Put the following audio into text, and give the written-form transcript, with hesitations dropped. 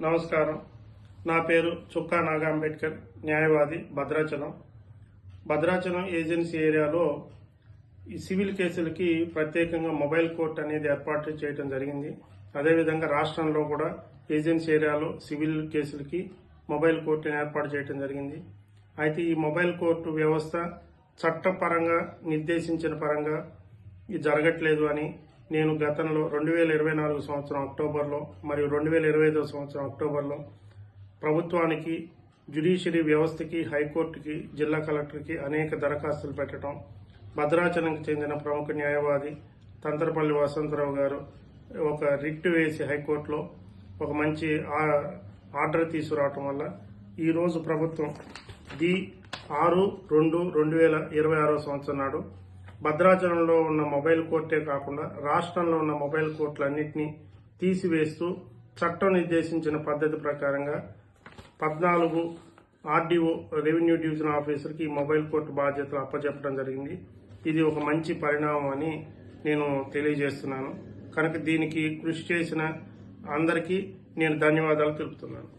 నమస్కారం. నా పేరు చుక్కా నాగ అంబేద్కర్, న్యాయవాది, భద్రాచలం ఏజెన్సీ ఏరియాలో ఈ సివిల్ కేసులకి ప్రత్యేకంగా మొబైల్ కోర్ట్ అనేది ఏర్పాటు చేయడం జరిగింది. అదేవిధంగా రాష్ట్రంలో కూడా ఏజెన్సీ ఏరియాలో సివిల్ కేసులకి మొబైల్ కోర్టును ఏర్పాటు చేయడం జరిగింది. అయితే ఈ మొబైల్ కోర్టు వ్యవస్థ చట్టపరంగా నిర్దేశించిన పరంగా ఇది జరగట్లేదు అని నేను గతంలో 2024 సంవత్సరం అక్టోబర్లో మరియు 2025 సంవత్సరం అక్టోబర్లో ప్రభుత్వానికి, జ్యుడిషియరీ వ్యవస్థకి, హైకోర్టుకి, జిల్లా కలెక్టర్కి అనేక దరఖాస్తులు పెట్టడం, భద్రాచలంకి చెందిన ప్రముఖ న్యాయవాది తంతరపల్లి వసంతరావు గారు ఒక రిట్ వేసి హైకోర్టులో ఒక మంచి ఆర్డర్ తీసుకురావటం వల్ల ఈరోజు ప్రభుత్వం 6/2/2026 సంవత్సరం నాడు భద్రాచలంలో ఉన్న మొబైల్ కోర్టే కాకుండా రాష్ట్రంలో ఉన్న మొబైల్ కోర్టులన్నింటినీ తీసివేస్తూ చట్టం నిర్దేశించిన పద్ధతి ప్రకారంగా 14 ఆర్డీఓ రెవెన్యూ డివిజన్ ఆఫీసర్కి ఈ మొబైల్ కోర్టు బాధ్యతలు అప్పచెప్పడం జరిగింది. ఇది ఒక మంచి పరిణామం అని నేను తెలియజేస్తున్నాను. కనుక దీనికి కృషి చేసిన అందరికీ నేను ధన్యవాదాలు తెలుపుతున్నాను.